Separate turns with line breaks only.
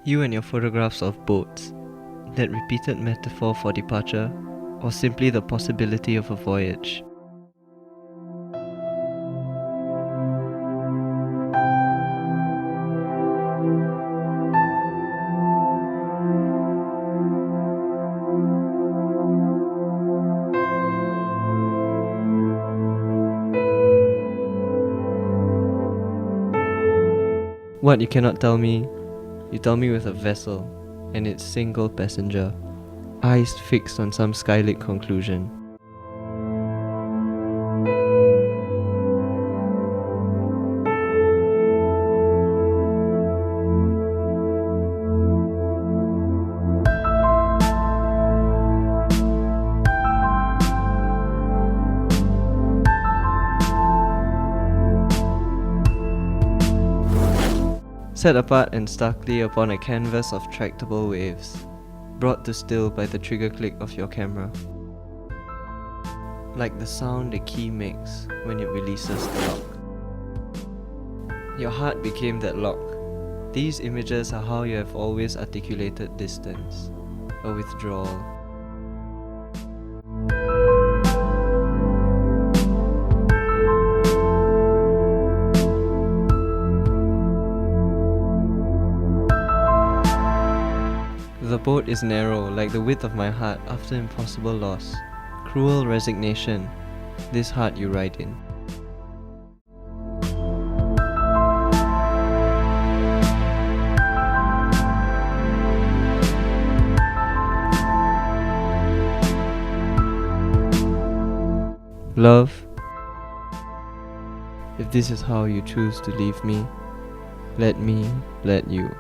You and your photographs of boats, that repeated metaphor for departure, or simply the possibility of a voyage. What you cannot tell me, you tell me with a vessel and its single passenger, eyes fixed on some skylit conclusion. Set apart and starkly upon a canvas of tractable waves, brought to still by the trigger click of your camera. Like the sound a key makes when it releases the lock. Your heart became that lock. These images are how you have always articulated distance, a withdrawal. The boat is narrow, like the width of my heart after impossible loss. Cruel resignation, this heart you ride in. Love, if this is how you choose to leave me let you.